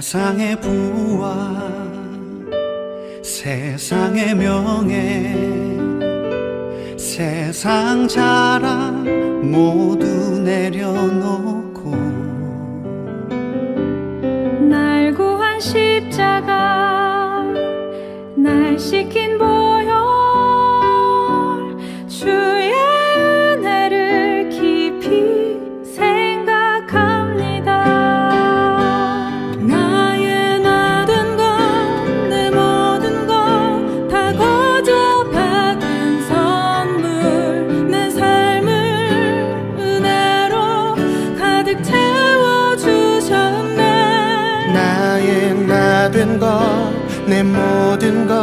세상의 부와 세상의 명예 세상 자랑 모두 내려놓고 날 구한 십자가 날 씻긴 보혈 주의 은혜를 깊이 생각합니다. 나의 나된 것 내 모든 것 다 거저 받은 선물 내 삶을 은혜로 가득 채워주셨네. 나의 나된 것 내 모든 것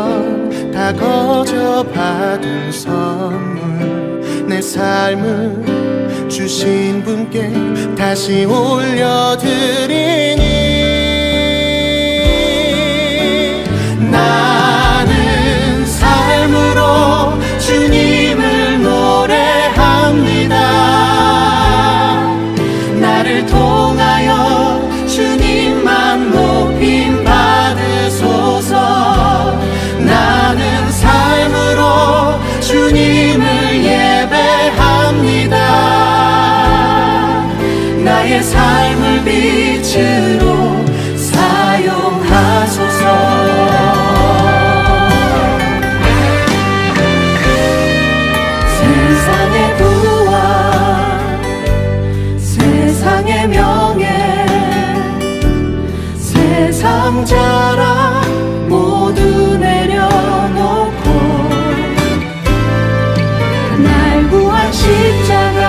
다 거저 받은 선물 내 삶을 주신 분께 다시 올려드리니 나는 삶으로 주님을 노래합니다. 나를 통하여 주님만 높임 받으소서. 나는 삶으로 주님을 예배합니다. 나의 삶을 빛으로 사용하소서. 세상의 부와 세상의 명예 세상 자랑 모두 내려놓고 날 구한 십자가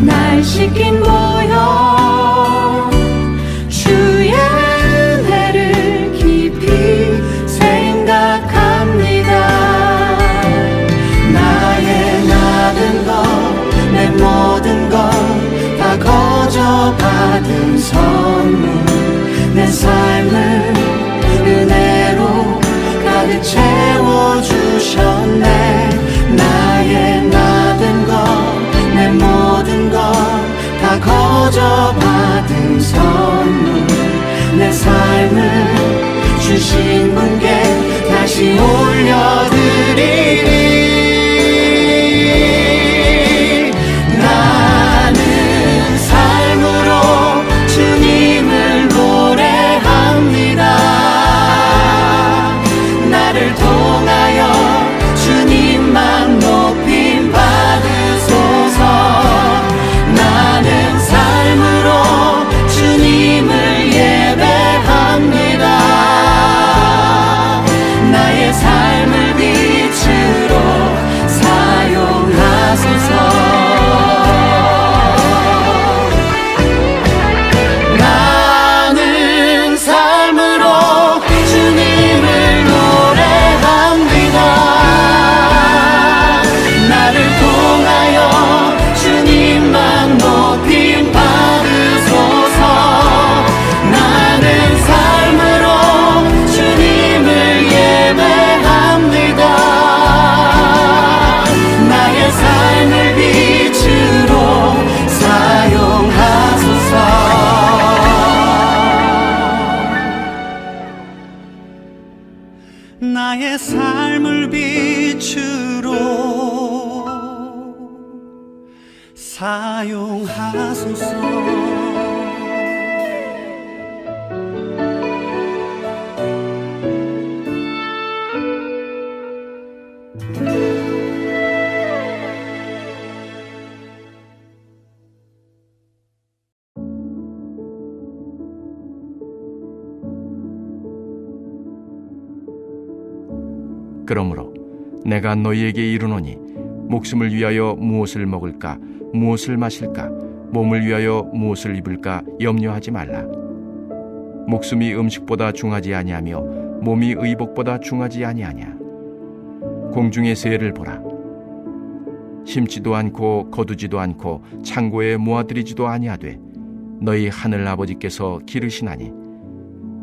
날 씻긴 보혈 주의 은혜를 깊이 생각합니다. 나의 나된 것 내 모든 것 다 거저 받은 선물 내 삶을 은혜로 가득 채워주셨네. 나의 나된 것 내 모든 것 다 거저 받은 선물 내 삶을 주신 분께 다시 올려드리리. 나는 삶으로 주님을 노래합니다. 나를 통하여 주님만 높임 받으소서. 나는 삶으로 주님을 예배합니다. 나의 삶을 빛으로 사용하소서. 나는 삶으로 주님을 노래합니다. 나를 통하여 주님만 높임 받으소서. 나는 삶으로 주님을 예배합니다. 나의 삶을 빛으로 사용하소서. 나의 삶을 빛으로 사용하소서. 그러므로 내가 너희에게 이르노니 목숨을 위하여 무엇을 먹을까 무엇을 마실까 몸을 위하여 무엇을 입을까 염려하지 말라. 목숨이 음식보다 중하지 아니하며 몸이 의복보다 중하지 아니하냐. 공중의 새를 보라. 심지도 않고 거두지도 않고 창고에 모아들이지도 아니하되 너희 하늘 아버지께서 기르시나니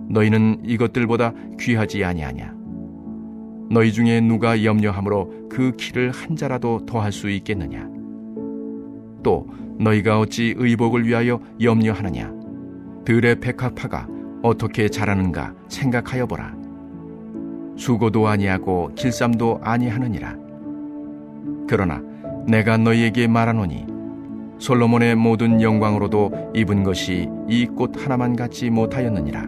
너희는 이것들보다 귀하지 아니하냐. 너희 중에 누가 염려함으로 그 키를 한 자라도 더할 수 있겠느냐. 또 너희가 어찌 의복을 위하여 염려하느냐. 들의 백합화가 어떻게 자라는가 생각하여 보라. 수고도 아니하고 길쌈도 아니하느니라. 그러나 내가 너희에게 말하노니 솔로몬의 모든 영광으로도 입은 것이 이 꽃 하나만 같지 못하였느니라.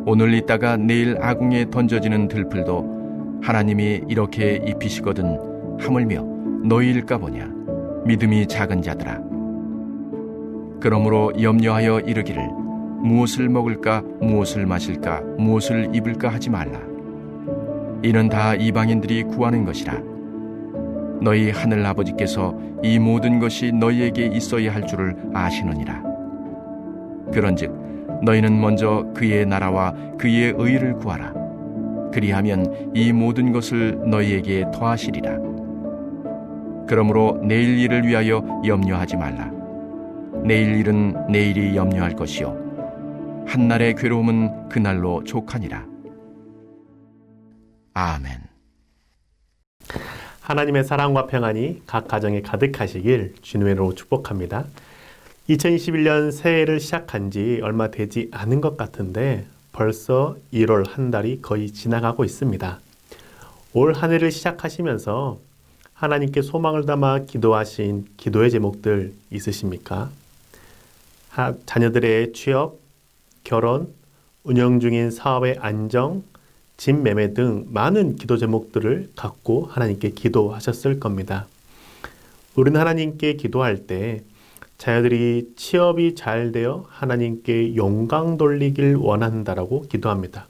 오늘 있다가 내일 아궁에 던져지는 들풀도 하나님이 이렇게 입히시거든 하물며 너희일까 보냐. 믿음이 작은 자들아. 그러므로 염려하여 이르기를 무엇을 먹을까 무엇을 마실까 무엇을 입을까 하지 말라. 이는 다 이방인들이 구하는 것이라. 너희 하늘 아버지께서 이 모든 것이 너희에게 있어야 할 줄을 아시느니라. 그런즉 너희는 먼저 그의 나라와 그의 의를 구하라. 그리하면 이 모든 것을 너희에게 더하시리라. 그러므로 내일 일을 위하여 염려하지 말라. 내일 일은 내일이 염려할 것이요 한날의 괴로움은 그날로 족하니라. 아멘. 하나님의 사랑과 평안이 각 가정에 가득하시길 주님의 이름으로 축복합니다. 2021년 새해를 시작한 지 얼마 되지 않은 것 같은데 벌써 1월 한 달이 거의 지나가고 있습니다. 올 한 해를 시작하시면서 하나님께 소망을 담아 기도하신 기도의 제목들 있으십니까? 자녀들의 취업, 결혼, 운영 중인 사업의 안정, 집 매매 등 많은 기도 제목들을 갖고 하나님께 기도하셨을 겁니다. 우리는 하나님께 기도할 때 자녀들이 취업이 잘 되어 하나님께 영광 돌리길 원한다라고 기도합니다.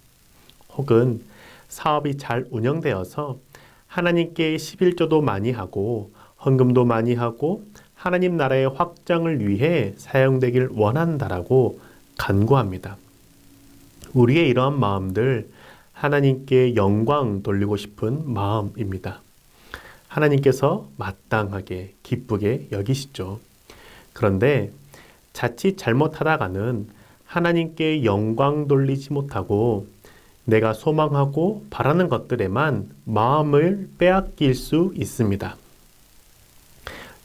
혹은 사업이 잘 운영되어서 하나님께 11조도 많이 하고 헌금도 많이 하고 하나님 나라의 확장을 위해 사용되길 원한다라고 간구합니다. 우리의 이러한 마음들 하나님께 영광 돌리고 싶은 마음입니다. 하나님께서 마땅하게 기쁘게 여기시죠. 그런데 자칫 잘못하다가는 하나님께 영광 돌리지 못하고 내가 소망하고 바라는 것들에만 마음을 빼앗길 수 있습니다.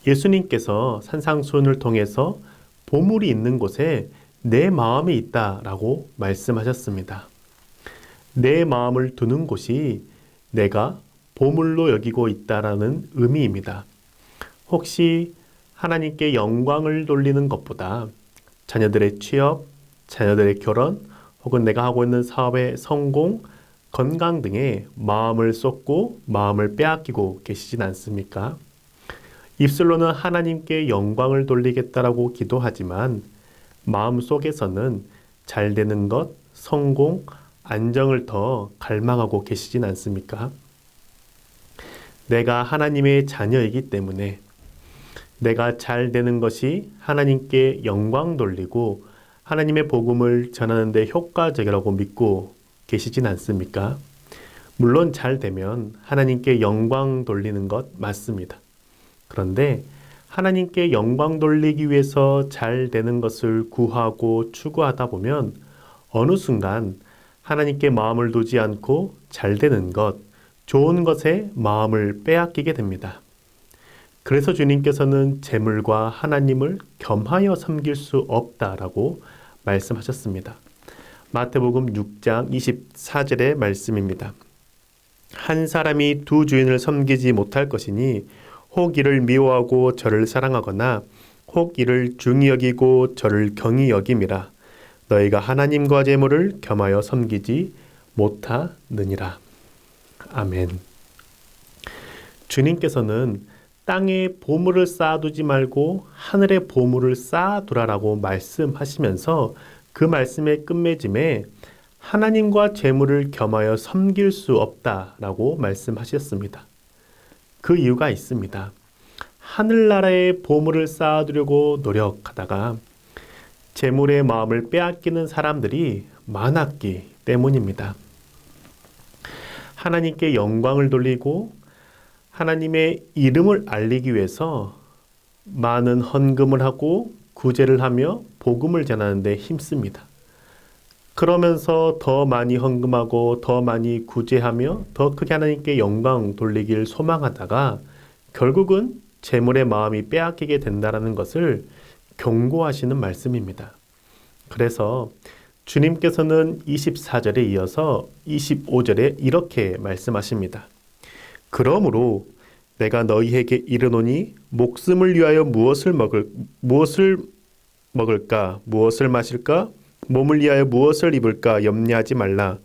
예수님께서 산상수훈을 통해서 보물이 있는 곳에 내 마음이 있다라고 말씀하셨습니다. 내 마음을 두는 곳이 내가 보물로 여기고 있다라는 의미입니다. 혹시 하나님께 영광을 돌리는 것보다 자녀들의 취업, 자녀들의 결혼, 혹은 내가 하고 있는 사업의 성공, 건강 등에 마음을 쏟고 마음을 빼앗기고 계시진 않습니까? 입술로는 하나님께 영광을 돌리겠다라고 기도하지만 마음 속에서는 잘 되는 것, 성공, 안정을 더 갈망하고 계시진 않습니까? 내가 하나님의 자녀이기 때문에 내가 잘 되는 것이 하나님께 영광 돌리고 하나님의 복음을 전하는 데 효과적이라고 믿고 계시진 않습니까? 물론 잘 되면 하나님께 영광 돌리는 것 맞습니다. 그런데 하나님께 영광 돌리기 위해서 잘 되는 것을 구하고 추구하다 보면 어느 순간 하나님께 마음을 두지 않고 잘 되는 것, 좋은 것에 마음을 빼앗기게 됩니다. 그래서 주님께서는 재물과 하나님을 겸하여 섬길 수 없다라고 말씀하셨습니다. 마태복음 6장 24절의 말씀입니다. 한 사람이 두 주인을 섬기지 못할 것이니 혹 이를 미워하고 저를 사랑하거나 혹 이를 중히 여기고 저를 경히 여김이라. 너희가 하나님과 재물을 겸하여 섬기지 못하느니라. 아멘. 주님께서는 땅에 보물을 쌓아두지 말고 하늘에 보물을 쌓아두라라고 말씀하시면서 그 말씀의 끝맺음에 하나님과 재물을 겸하여 섬길 수 없다라고 말씀하셨습니다. 그 이유가 있습니다. 하늘나라에 보물을 쌓아두려고 노력하다가 재물의 마음을 빼앗기는 사람들이 많았기 때문입니다. 하나님께 영광을 돌리고 하나님의 이름을 알리기 위해서 많은 헌금을 하고 구제를 하며 복음을 전하는 데 힘씁니다. 그러면서 더 많이 헌금하고 더 많이 구제하며 더 크게 하나님께 영광 돌리길 소망하다가 결국은 재물의 마음이 빼앗기게 된다는 것을 경고하시는 말씀입니다. 그래서 주님께서는 24절에 이어서 25절에 이렇게 말씀하십니다. 그러므로 내가 너희에게 이르노니 목숨을 위하여 무엇을 먹을까, 무엇을 마실까, 몸을 위하여 무엇을 입을까 염려하지 말라.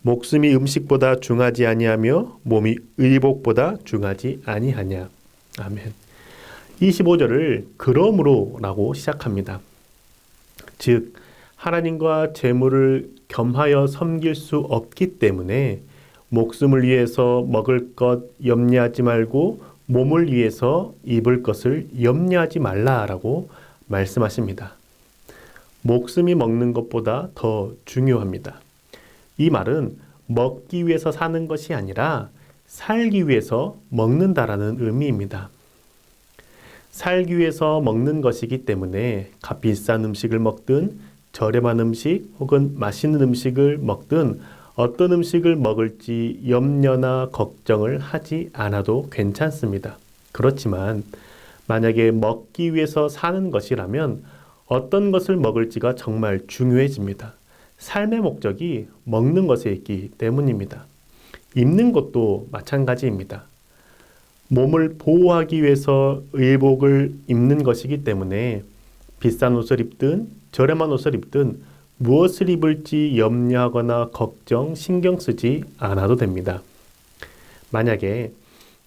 목숨이 음식보다 중하지 아니하며 몸이 의복보다 중하지 아니하냐. 아멘. 25절을 그러므로라고 시작합니다. 즉 하나님과 재물을 겸하여 섬길 수 없기 때문에 목숨을 위해서 먹을 것 염려하지 말고 몸을 위해서 입을 것을 염려하지 말라라고 말씀하십니다. 목숨이 먹는 것보다 더 중요합니다. 이 말은 먹기 위해서 사는 것이 아니라 살기 위해서 먹는다라는 의미입니다. 살기 위해서 먹는 것이기 때문에 값비싼 음식을 먹든 저렴한 음식 혹은 맛있는 음식을 먹든 어떤 음식을 먹을지 염려나 걱정을 하지 않아도 괜찮습니다. 그렇지만 만약에 먹기 위해서 사는 것이라면 어떤 것을 먹을지가 정말 중요해집니다. 삶의 목적이 먹는 것에 있기 때문입니다. 입는 것도 마찬가지입니다. 몸을 보호하기 위해서 의복을 입는 것이기 때문에 비싼 옷을 입든 저렴한 옷을 입든 무엇을 입을지 염려하거나 걱정, 신경 쓰지 않아도 됩니다. 만약에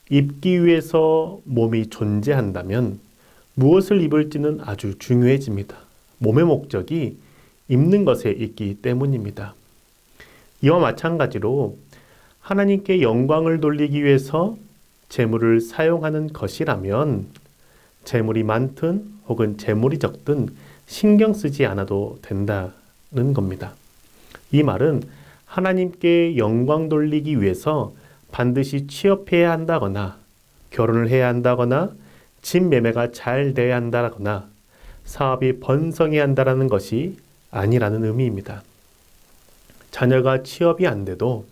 입기 위해서 몸이 존재한다면 무엇을 입을지는 아주 중요해집니다. 몸의 목적이 입는 것에 있기 때문입니다. 이와 마찬가지로 하나님께 영광을 돌리기 위해서 재물을 사용하는 것이라면 재물이 많든 혹은 재물이 적든 신경 쓰지 않아도 된다는 겁니다. 이 말은 하나님께 영광 돌리기 위해서 반드시 취업해야 한다거나 결혼을 해야 한다거나 집 매매가 잘 돼야 한다거나 사업이 번성해야 한다는 것이 아니라는 의미입니다. 자녀가 취업이 안 돼도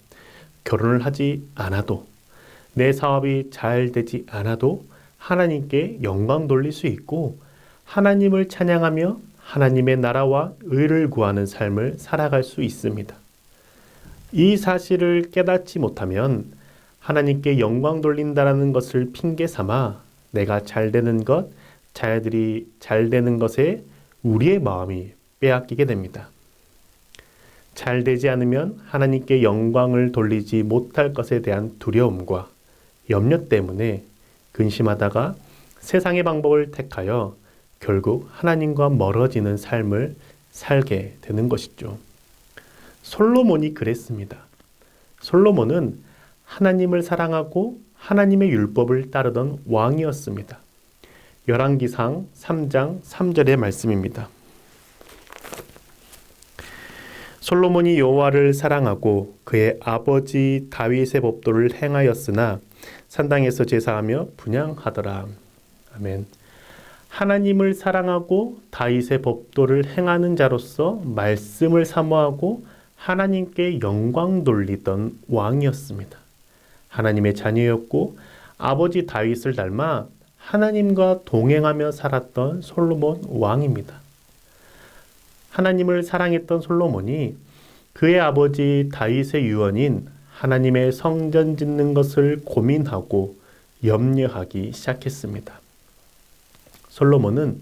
결혼을 하지 않아도 내 사업이 잘 되지 않아도 하나님께 영광 돌릴 수 있고 하나님을 찬양하며 하나님의 나라와 의를 구하는 삶을 살아갈 수 있습니다. 이 사실을 깨닫지 못하면 하나님께 영광 돌린다라는 것을 핑계 삼아 내가 잘 되는 것, 자녀들이 잘 되는 것에 우리의 마음이 빼앗기게 됩니다. 잘 되지 않으면 하나님께 영광을 돌리지 못할 것에 대한 두려움과 염려 때문에 근심하다가 세상의 방법을 택하여 결국 하나님과 멀어지는 삶을 살게 되는 것이죠. 솔로몬이 그랬습니다. 솔로몬은 하나님을 사랑하고 하나님의 율법을 따르던 왕이었습니다. 열왕기상 3장 3절의 말씀입니다. 솔로몬이 여호와를 사랑하고 그의 아버지 다윗의 법도를 행하였으나 산당에서 제사하며 분향하더라. 아멘. 하나님을 사랑하고 다윗의 법도를 행하는 자로서 말씀을 사모하고 하나님께 영광 돌리던 왕이었습니다. 하나님의 자녀였고 아버지 다윗을 닮아 하나님과 동행하며 살았던 솔로몬 왕입니다. 하나님을 사랑했던 솔로몬이 그의 아버지 다윗의 유언인 하나님의 성전 짓는 것을 고민하고 염려하기 시작했습니다. 솔로몬은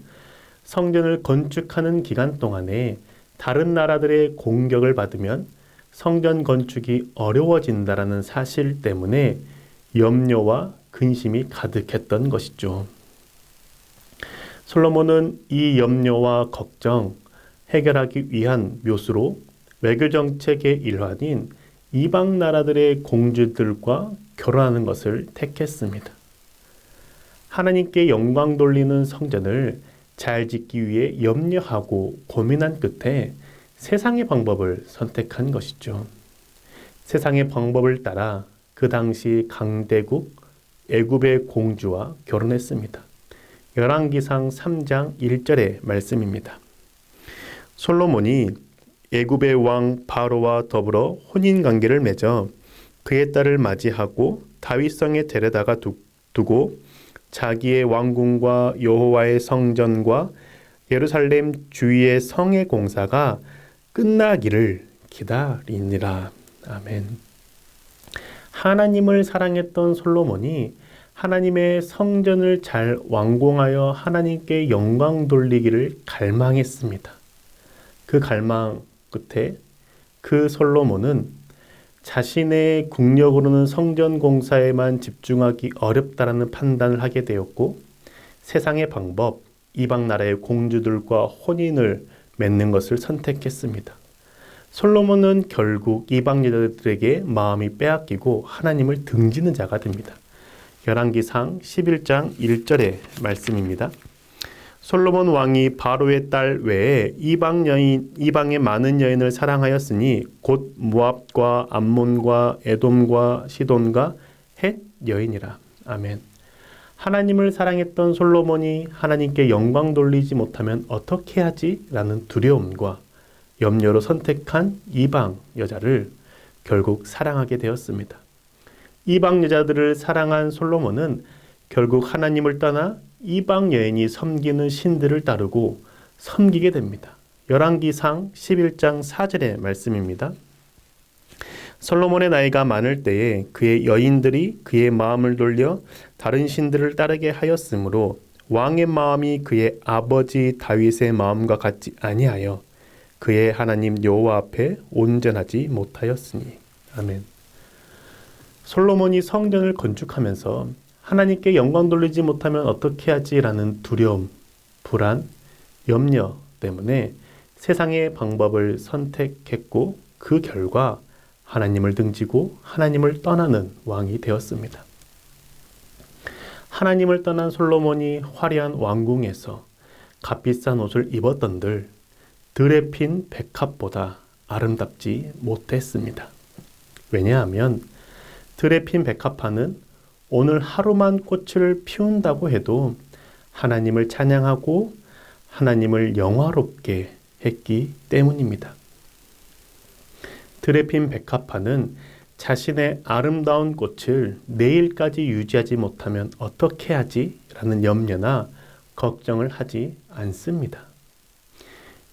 성전을 건축하는 기간 동안에 다른 나라들의 공격을 받으면 성전 건축이 어려워진다라는 사실 때문에 염려와 근심이 가득했던 것이죠. 솔로몬은 이 염려와 걱정 해결하기 위한 묘수로 외교정책의 일환인 이방 나라들의 공주들과 결혼하는 것을 택했습니다. 하나님께 영광 돌리는 성전을 잘 짓기 위해 염려하고 고민한 끝에 세상의 방법을 선택한 것이죠. 세상의 방법을 따라 그 당시 강대국 애굽의 공주와 결혼했습니다. 열왕기상 3장 1절의 말씀입니다. 솔로몬이 애굽의 왕 바로와 더불어 혼인관계를 맺어 그의 딸을 맞이하고 다윗성에 데려다가 두고 자기의 왕궁과 여호와의 성전과 예루살렘 주위의 성의 공사가 끝나기를 기다리니라. 아멘. 하나님을 사랑했던 솔로몬이 하나님의 성전을 잘 완공하여 하나님께 영광 돌리기를 갈망했습니다. 그 갈망 끝에 그 솔로몬은 자신의 국력으로는 성전 공사에만 집중하기 어렵다라는 판단을 하게 되었고, 세상의 방법, 이방 나라의 공주들과 혼인을 맺는 것을 선택했습니다. 솔로몬은 결국 이방 여자들에게 마음이 빼앗기고 하나님을 등지는 자가 됩니다. 열왕기상 11장 1절의 말씀입니다. 솔로몬 왕이 바로의 딸 외에 이방의 많은 여인을 사랑하였으니 곧 모압과 암몬과 에돔과 시돈과 헷 여인이라. 아멘. 하나님을 사랑했던 솔로몬이 하나님께 영광 돌리지 못하면 어떻게 하지? 라는 두려움과 염려로 선택한 이방 여자를 결국 사랑하게 되었습니다. 이방 여자들을 사랑한 솔로몬은 결국 하나님을 떠나 이방 여인이 섬기는 신들을 따르고 섬기게 됩니다. 열왕기상 11장 4절의 말씀입니다. 솔로몬의 나이가 많을 때에 그의 여인들이 그의 마음을 돌려 다른 신들을 따르게 하였으므로 왕의 마음이 그의 아버지 다윗의 마음과 같지 아니하여 그의 하나님 여호와 앞에 온전하지 못하였으니. 아멘. 솔로몬이 성전을 건축하면서 하나님께 영광 돌리지 못하면 어떻게 하지라는 두려움, 불안, 염려 때문에 세상의 방법을 선택했고, 그 결과 하나님을 등지고 하나님을 떠나는 왕이 되었습니다. 하나님을 떠난 솔로몬이 화려한 왕궁에서 값비싼 옷을 입었던들 들에 핀 백합보다 아름답지 못했습니다. 왜냐하면 들에 핀 백합화는 오늘 하루만 꽃을 피운다고 해도 하나님을 찬양하고 하나님을 영화롭게 했기 때문입니다. 들에 핀 백합화는 자신의 아름다운 꽃을 내일까지 유지하지 못하면 어떻게 하지? 라는 염려나 걱정을 하지 않습니다.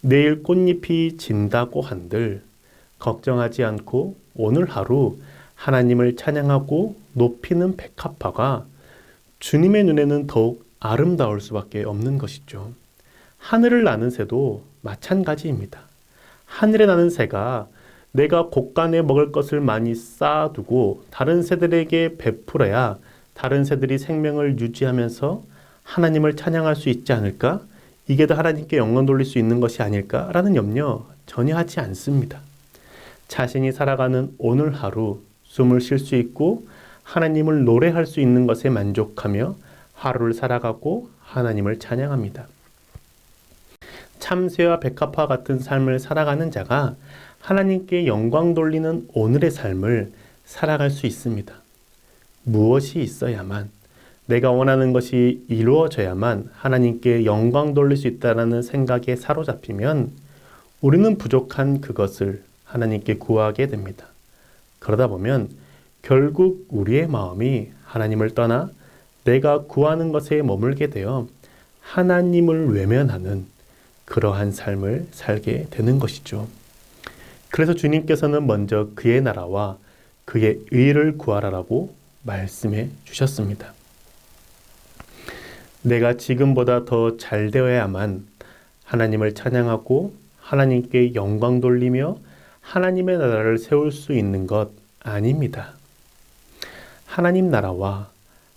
내일 꽃잎이 진다고 한들 걱정하지 않고 오늘 하루 하나님을 찬양하고 높이는 백합화가 주님의 눈에는 더욱 아름다울 수밖에 없는 것이죠. 하늘을 나는 새도 마찬가지입니다. 하늘에 나는 새가 내가 곳간에 먹을 것을 많이 쌓아두고 다른 새들에게 베풀어야 다른 새들이 생명을 유지하면서 하나님을 찬양할 수 있지 않을까? 이게 더 하나님께 영광 돌릴 수 있는 것이 아닐까라는 염려 전혀 하지 않습니다. 자신이 살아가는 오늘 하루 숨을 쉴 수 있고 하나님을 노래할 수 있는 것에 만족하며 하루를 살아가고 하나님을 찬양합니다. 참새와 백합화 같은 삶을 살아가는 자가 하나님께 영광 돌리는 오늘의 삶을 살아갈 수 있습니다. 무엇이 있어야만, 내가 원하는 것이 이루어져야만 하나님께 영광 돌릴 수 있다는 생각에 사로잡히면 우리는 부족한 그것을 하나님께 구하게 됩니다. 그러다 보면 결국 우리의 마음이 하나님을 떠나 내가 구하는 것에 머물게 되어 하나님을 외면하는 그러한 삶을 살게 되는 것이죠. 그래서 주님께서는 먼저 그의 나라와 그의 의를 구하라라고 말씀해 주셨습니다. 내가 지금보다 더 잘 되어야만 하나님을 찬양하고 하나님께 영광 돌리며 하나님의 나라를 세울 수 있는 것 아닙니다. 하나님 나라와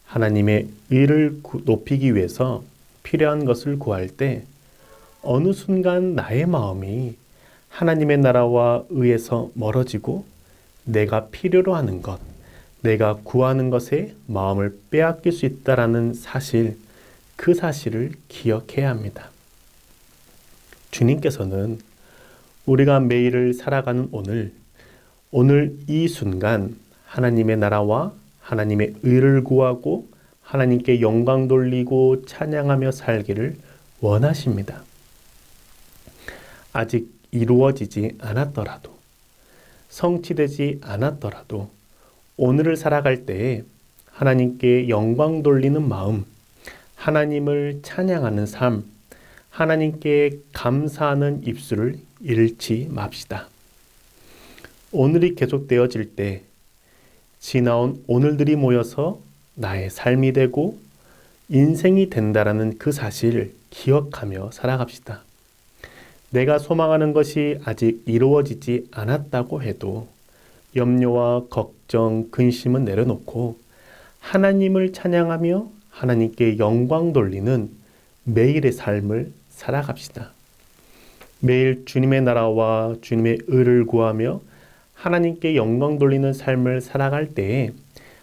하나님의 의를 높이기 위해서 필요한 것을 구할 때 어느 순간 나의 마음이 하나님의 나라와 의에서 멀어지고 내가 필요로 하는 것, 내가 구하는 것에 마음을 빼앗길 수 있다라는 사실, 그 사실을 기억해야 합니다. 주님께서는 우리가 매일을 살아가는 오늘 이 순간 하나님의 나라와 하나님의 의를 구하고 하나님께 영광 돌리고 찬양하며 살기를 원하십니다. 아직 이루어지지 않았더라도, 성취되지 않았더라도 오늘을 살아갈 때에 하나님께 영광 돌리는 마음, 하나님을 찬양하는 삶, 하나님께 감사하는 입술을 잃지 맙시다. 오늘이 계속되어질 때 지나온 오늘들이 모여서 나의 삶이 되고 인생이 된다라는 그 사실을 기억하며 살아갑시다. 내가 소망하는 것이 아직 이루어지지 않았다고 해도 염려와 걱정, 근심은 내려놓고 하나님을 찬양하며 하나님께 영광 돌리는 매일의 삶을 살아갑시다. 매일 주님의 나라와 주님의 의를 구하며 하나님께 영광 돌리는 삶을 살아갈 때에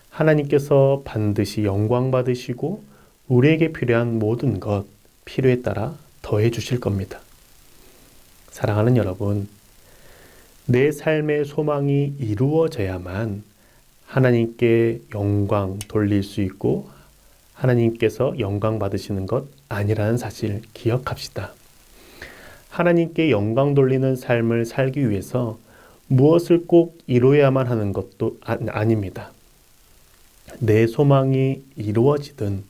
하나님께서 반드시 영광 받으시고 우리에게 필요한 모든 것 필요에 따라 더해 주실 겁니다. 사랑하는 여러분, 내 삶의 소망이 이루어져야만 하나님께 영광 돌릴 수 있고 하나님께서 영광 받으시는 것 아니라는 사실 기억합시다. 하나님께 영광 돌리는 삶을 살기 위해서 무엇을 꼭 이루어야만 하는 것도 아닙니다. 내 소망이 이루어지든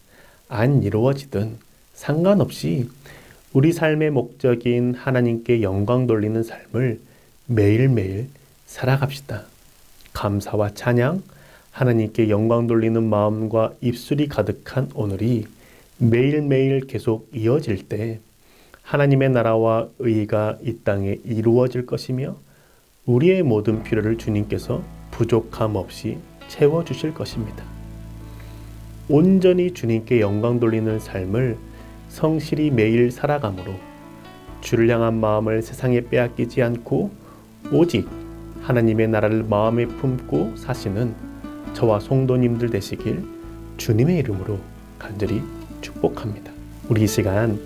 안 이루어지든 상관없이 우리 삶의 목적인 하나님께 영광 돌리는 삶을 매일매일 살아갑시다. 감사와 찬양, 하나님께 영광 돌리는 마음과 입술이 가득한 오늘이 매일매일 계속 이어질 때 하나님의 나라와 의가 이 땅에 이루어질 것이며 우리의 모든 필요를 주님께서 부족함 없이 채워주실 것입니다. 온전히 주님께 영광 돌리는 삶을 성실히 매일 살아감으로 주를 향한 마음을 세상에 빼앗기지 않고 오직 하나님의 나라를 마음에 품고 사시는 저와 성도님들 되시길 주님의 이름으로 간절히 축복합니다. 우리 이 시간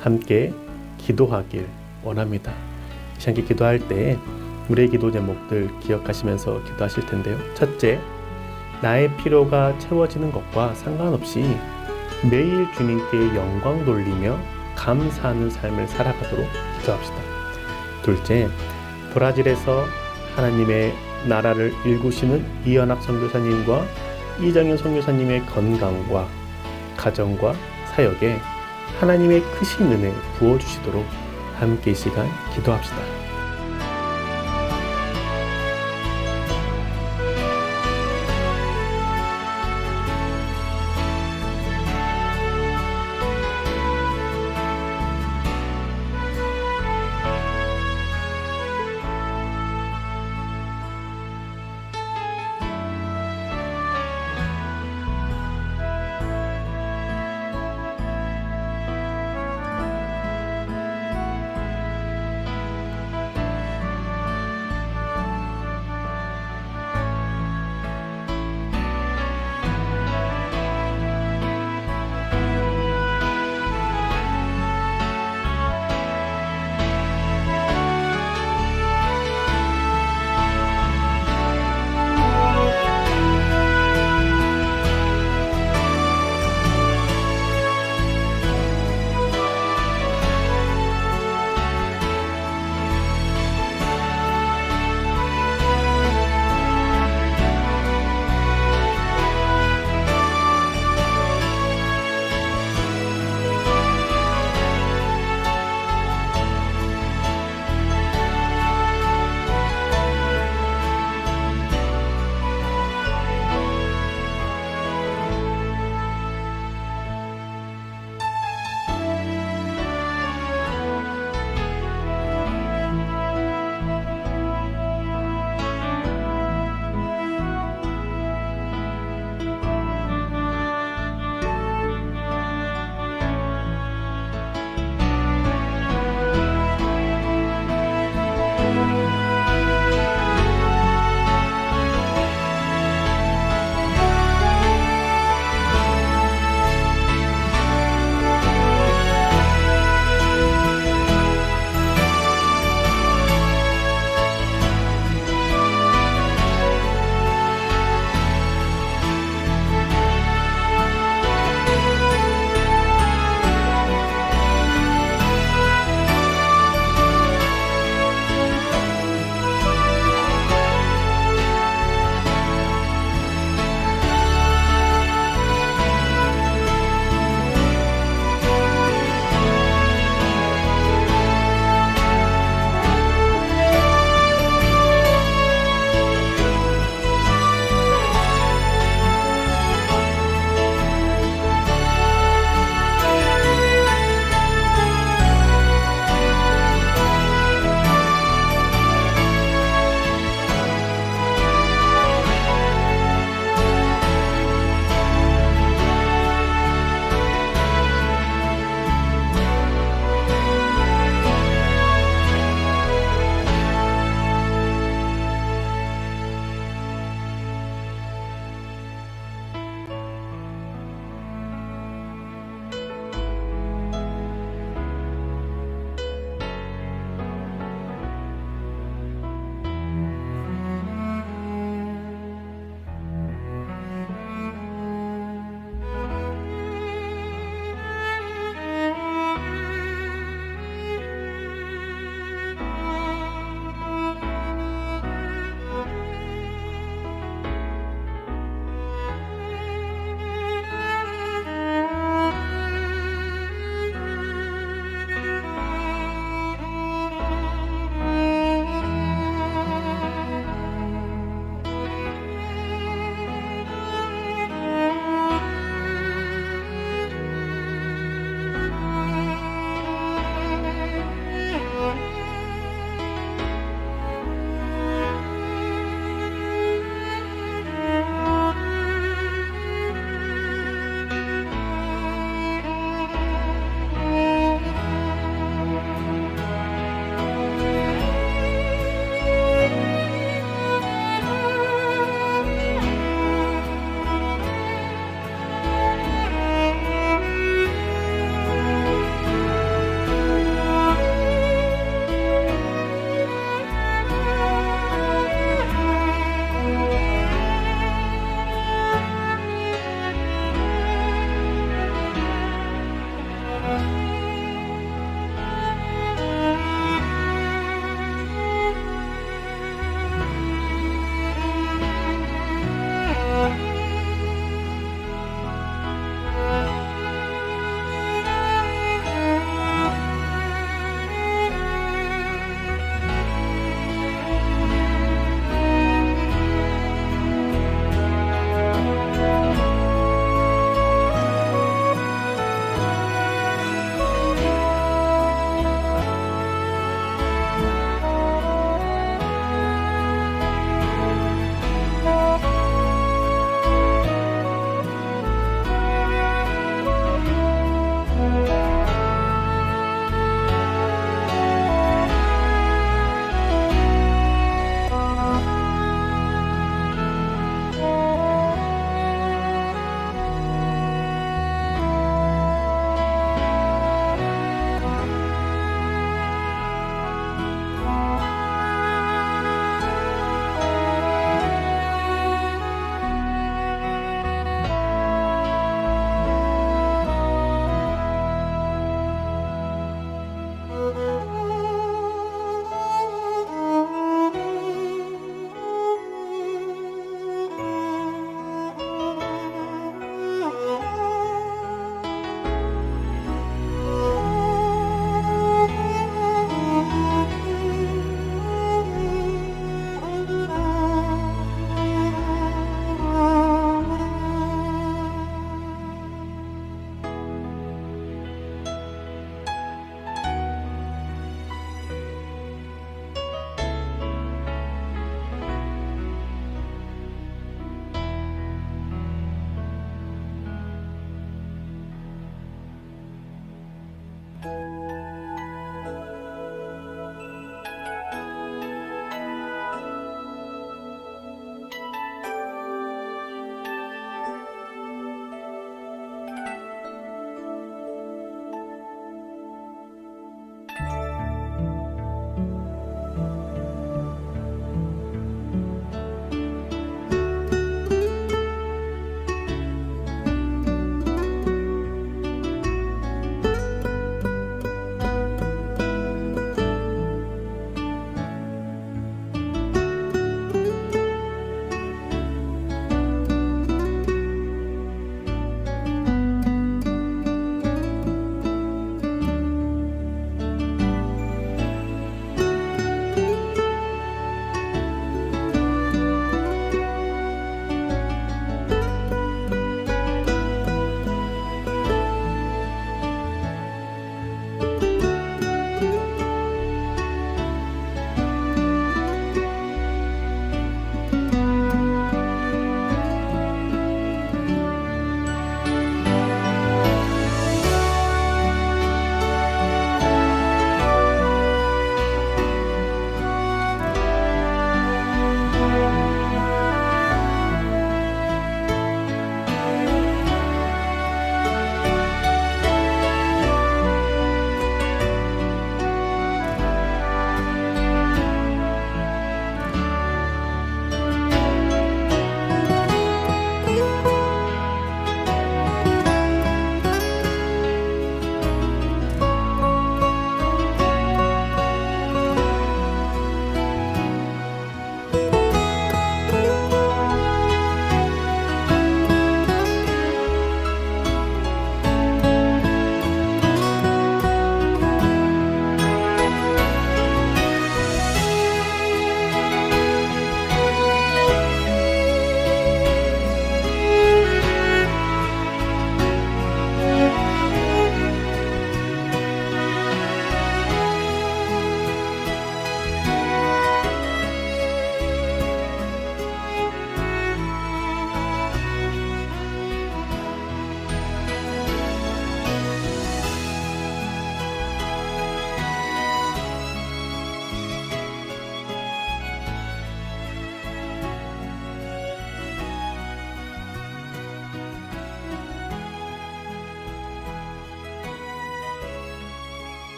함께 기도하길 원합니다. 이 시간 기도할 때 우리의 기도 제목들 기억하시면서 기도하실 텐데요. 첫째, 나의 필요가 채워지는 것과 상관없이 매일 주님께 영광 돌리며 감사하는 삶을 살아가도록 기도합시다. 둘째, 브라질에서 하나님의 나라를 일구시는 이연학 선교사님과 이정현 선교사님의 건강과 가정과 사역에 하나님의 크신 은혜 부어주시도록 함께 이 시간 기도합시다.